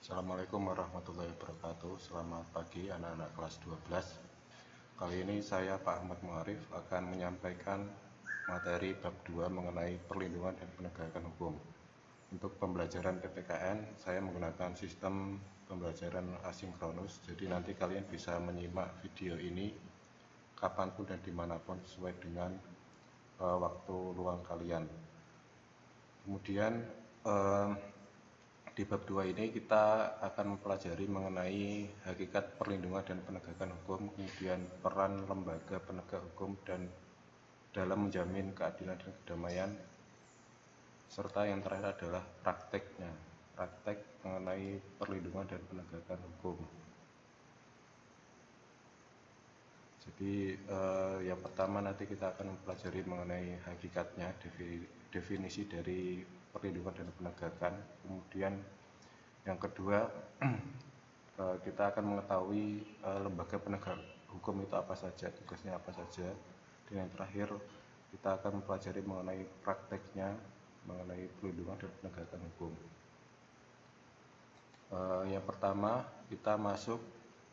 Assalamualaikum warahmatullahi wabarakatuh. Selamat pagi anak-anak kelas 12. Kali ini saya Pak Ahmad Muarif akan menyampaikan materi bab 2 mengenai perlindungan dan penegakan hukum. Untuk pembelajaran PPKN saya menggunakan sistem pembelajaran asinkronus. Jadi nanti kalian bisa menyimak video ini kapanpun dan dimanapun sesuai dengan waktu luang kalian. Kemudian di bab 2 ini kita akan mempelajari mengenai hakikat perlindungan dan penegakan hukum, kemudian peran lembaga penegak hukum dan dalam menjamin keadilan dan kedamaian, serta yang terakhir adalah praktek mengenai perlindungan dan penegakan hukum. Jadi yang pertama nanti kita akan mempelajari mengenai hakikatnya, definisi dari perlindungan dan penegakan. Kemudian yang kedua kita akan mengetahui lembaga penegak hukum itu apa saja, tugasnya apa saja. Dan yang terakhir kita akan mempelajari mengenai prakteknya, mengenai perlindungan dan penegakan hukum. Yang pertama kita masuk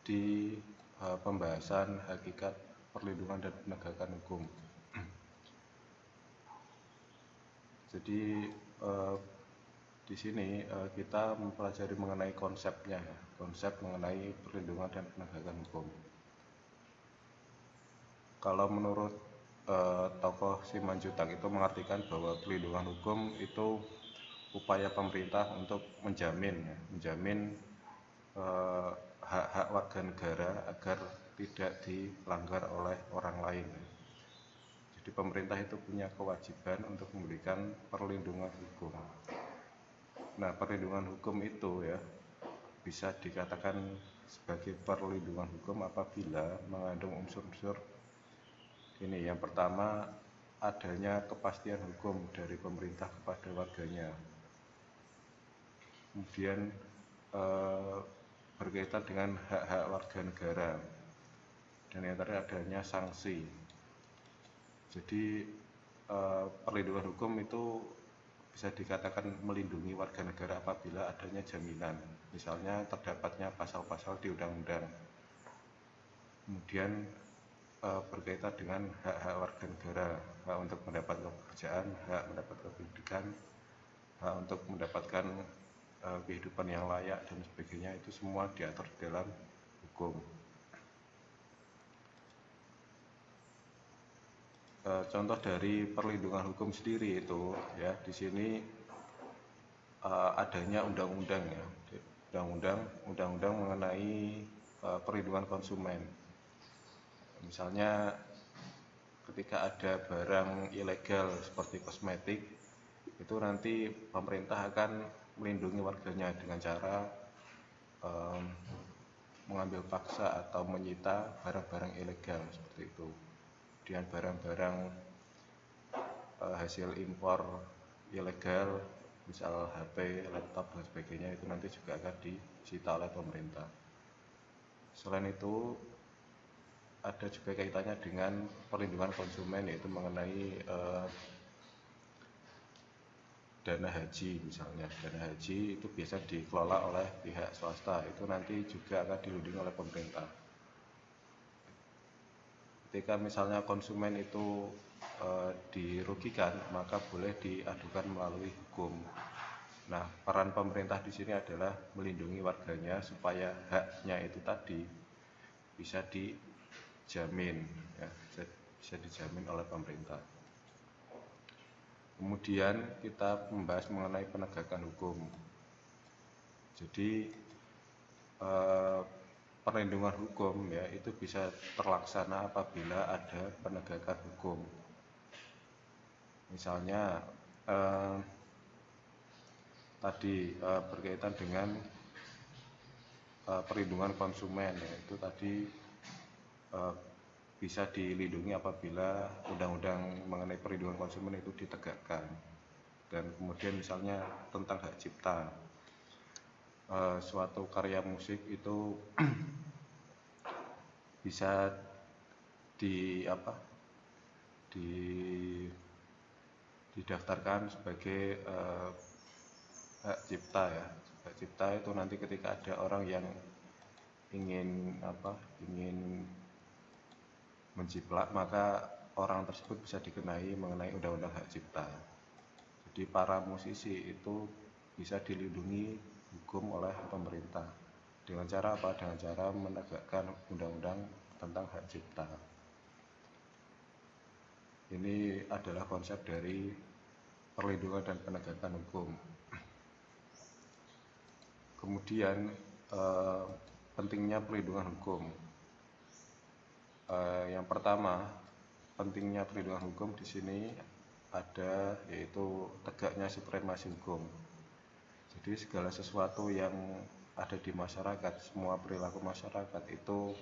di pembahasan hakikat perlindungan dan penegakan hukum. Jadi di sini kita mempelajari mengenai konsepnya, konsep mengenai perlindungan dan penegakan hukum. Kalau menurut tokoh Simanjuntak itu mengartikan bahwa perlindungan hukum itu upaya pemerintah untuk menjamin hak-hak warga negara agar tidak dilanggar oleh orang lain. Jadi pemerintah itu punya kewajiban untuk memberikan perlindungan hukum. Nah, perlindungan hukum itu ya bisa dikatakan sebagai perlindungan hukum apabila mengandung unsur-unsur ini. Yang pertama, adanya kepastian hukum dari pemerintah kepada warganya. Kemudian berkaitan dengan hak-hak warga negara. Dan yang terakhir adanya sanksi. Jadi perlindungan hukum itu bisa dikatakan melindungi warga negara apabila adanya jaminan. Misalnya terdapatnya pasal-pasal di undang-undang. Kemudian berkaitan dengan hak-hak warga negara, hak untuk mendapatkan pekerjaan, hak mendapatkan pendidikan, hak untuk mendapatkan kehidupan yang layak dan sebagainya, itu semua diatur dalam hukum. Contoh dari perlindungan hukum sendiri itu ya di sini adanya undang-undang ya, undang-undang mengenai perlindungan konsumen. Misalnya ketika ada barang ilegal seperti kosmetik, itu nanti pemerintah akan melindungi warganya dengan cara mengambil paksa atau menyita barang-barang ilegal seperti itu. Kemudian barang-barang hasil impor ilegal, misal HP, laptop dan sebagainya, itu nanti juga akan disita oleh pemerintah. Selain itu ada juga kaitannya dengan perlindungan konsumen, yaitu mengenai dana haji. Misalnya dana haji itu biasa dikelola oleh pihak swasta, itu nanti juga akan dilindungi oleh pemerintah. Ketika misalnya konsumen itu dirugikan, maka boleh diadukan melalui hukum. Nah, peran pemerintah di sini adalah melindungi warganya supaya haknya itu tadi bisa dijamin, ya, bisa dijamin oleh pemerintah. Kemudian kita membahas mengenai penegakan hukum. Jadi perlindungan hukum ya itu bisa terlaksana apabila ada penegakan hukum. Misalnya tadi berkaitan dengan perlindungan konsumen, yaitu tadi bisa dilindungi apabila undang-undang mengenai perlindungan konsumen itu ditegakkan. Dan kemudian misalnya tentang hak cipta, suatu karya musik itu bisa didaftarkan sebagai hak cipta ya, Hak cipta itu nanti ketika ada orang yang ingin menjiplak, maka orang tersebut bisa dikenai mengenai undang-undang hak cipta. Jadi para musisi itu bisa dilindungi hukum oleh pemerintah. Dengan cara apa? Dengan cara menegakkan undang-undang tentang hak cipta. Ini adalah konsep dari perlindungan dan penegakan hukum. Kemudian pentingnya perlindungan hukum. Yang pertama, pentingnya perlindungan hukum di sini ada yaitu tegaknya supremasi hukum. Jadi segala sesuatu yang ada di masyarakat, semua perilaku masyarakat itu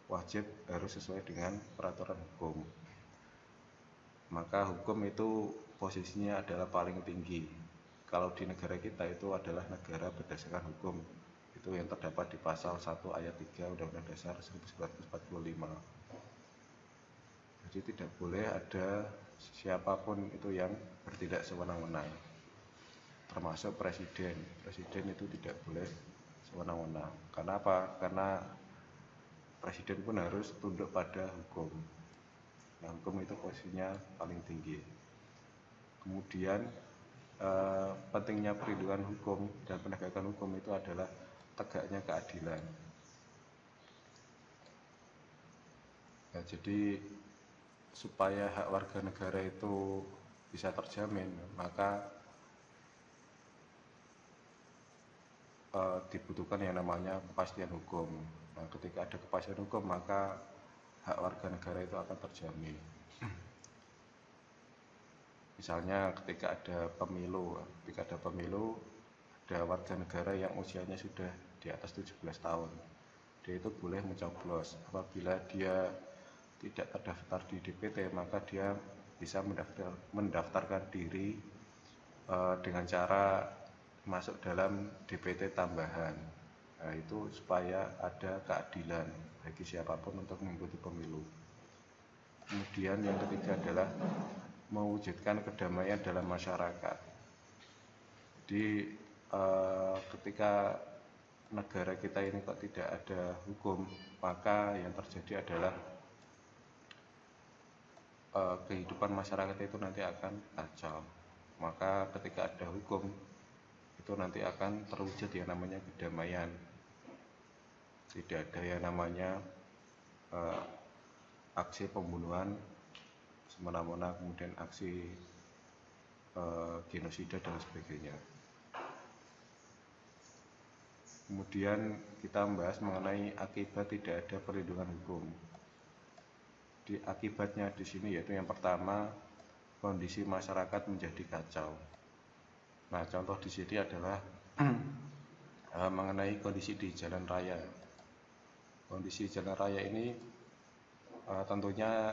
wajib harus sesuai dengan peraturan hukum. Maka hukum itu posisinya adalah paling tinggi. Kalau di negara kita itu adalah negara berdasarkan hukum. Itu yang terdapat di pasal 1 ayat 3 Undang-Undang Dasar 1945. Jadi tidak boleh ada siapapun itu yang bertindak sewenang-wenang, termasuk presiden. Presiden itu tidak boleh sewenang-wenang. Karena apa? Karena presiden pun harus tunduk pada hukum. Nah, hukum itu posisinya paling tinggi. Kemudian pentingnya perlindungan hukum dan penegakan hukum itu adalah tegaknya keadilan. Nah, jadi supaya hak warga negara itu bisa terjamin, maka dibutuhkan yang namanya kepastian hukum. Nah, ketika ada kepastian hukum, maka hak warga negara itu akan terjamin. Misalnya ketika ada pemilu, ada warga negara yang usianya sudah di atas 17 tahun. Dia itu boleh mencoblos. Apabila dia tidak terdaftar di DPT, maka dia bisa mendaftarkan diri dengan cara masuk dalam DPT tambahan. Nah, itu supaya ada keadilan bagi siapapun untuk mengikuti pemilu. Kemudian yang ketiga adalah mewujudkan kedamaian dalam masyarakat. Jadi ketika negara kita ini kok tidak ada hukum, maka yang terjadi adalah kehidupan masyarakat itu nanti akan kacau. Maka ketika ada hukum, itu nanti akan terwujud yang namanya kedamaian. Tidak ada yang namanya aksi pembunuhan semena-mena, kemudian aksi genosida dan sebagainya. Kemudian kita membahas mengenai akibat tidak ada perlindungan hukum. Di akibatnya di sini yaitu yang pertama, kondisi masyarakat menjadi kacau. Nah, contoh di sini adalah mengenai kondisi di jalan raya. Kondisi jalan raya ini tentunya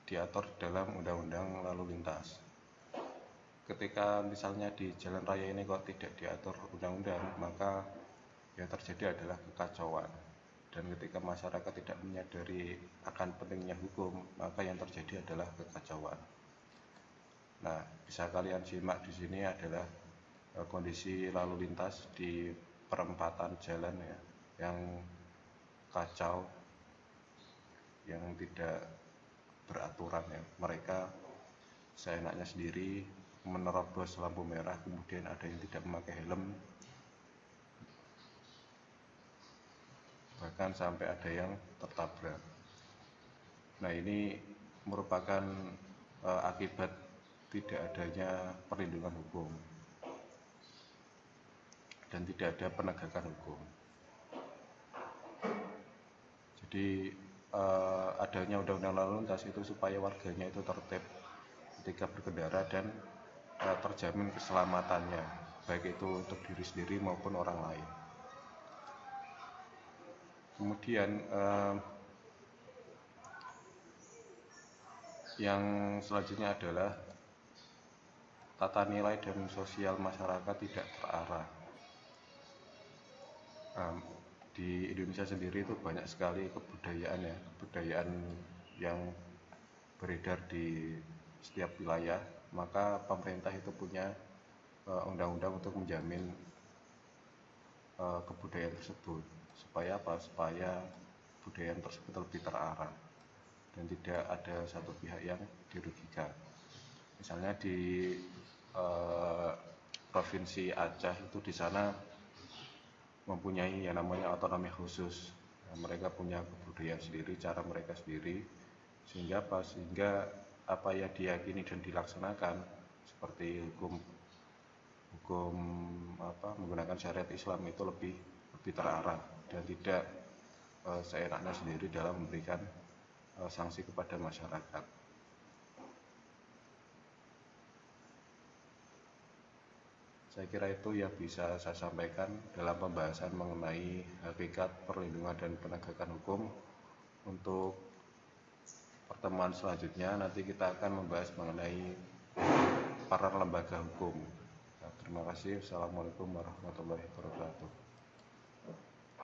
diatur dalam undang-undang lalu lintas. Ketika misalnya di jalan raya ini kok tidak diatur undang-undang, maka yang terjadi adalah kekacauan. Dan ketika masyarakat tidak menyadari akan pentingnya hukum, maka yang terjadi adalah kekacauan. Nah, bisa kalian simak di sini adalah kondisi lalu lintas di perempatan jalan ya, yang kacau, yang tidak beraturan ya. Mereka seenaknya sendiri menerobos lampu merah, kemudian ada yang tidak memakai helm, bahkan sampai ada yang tertabrak. Nah, ini merupakan akibat tidak adanya perlindungan hukum dan tidak ada penegakan hukum. Jadi adanya undang-undang lalu lintas itu supaya warganya itu tertib ketika berkendara dan terjamin keselamatannya, baik itu untuk diri sendiri maupun orang lain. Kemudian yang selanjutnya adalah tata nilai dan sosial masyarakat tidak terarah. Di Indonesia sendiri itu banyak sekali kebudayaan ya, kebudayaan yang beredar di setiap wilayah. Maka pemerintah itu punya undang-undang untuk menjamin kebudayaan tersebut. Supaya apa? Supaya budaya tersebut lebih terarah dan tidak ada satu pihak yang dirugikan. Misalnya di Provinsi Aceh itu, di sana mempunyai yang namanya otonomi khusus. Nah, mereka punya kebudayaan sendiri, cara mereka sendiri, sehingga apa yang diyakini dan dilaksanakan seperti hukum menggunakan syariat Islam itu lebih terarah dan tidak seenaknya sendiri dalam memberikan sanksi kepada masyarakat. Saya kira itu yang bisa saya sampaikan dalam pembahasan mengenai hakikat perlindungan dan penegakan hukum. Untuk pertemuan selanjutnya nanti kita akan membahas mengenai peran lembaga hukum. Terima kasih. Assalamualaikum warahmatullahi wabarakatuh.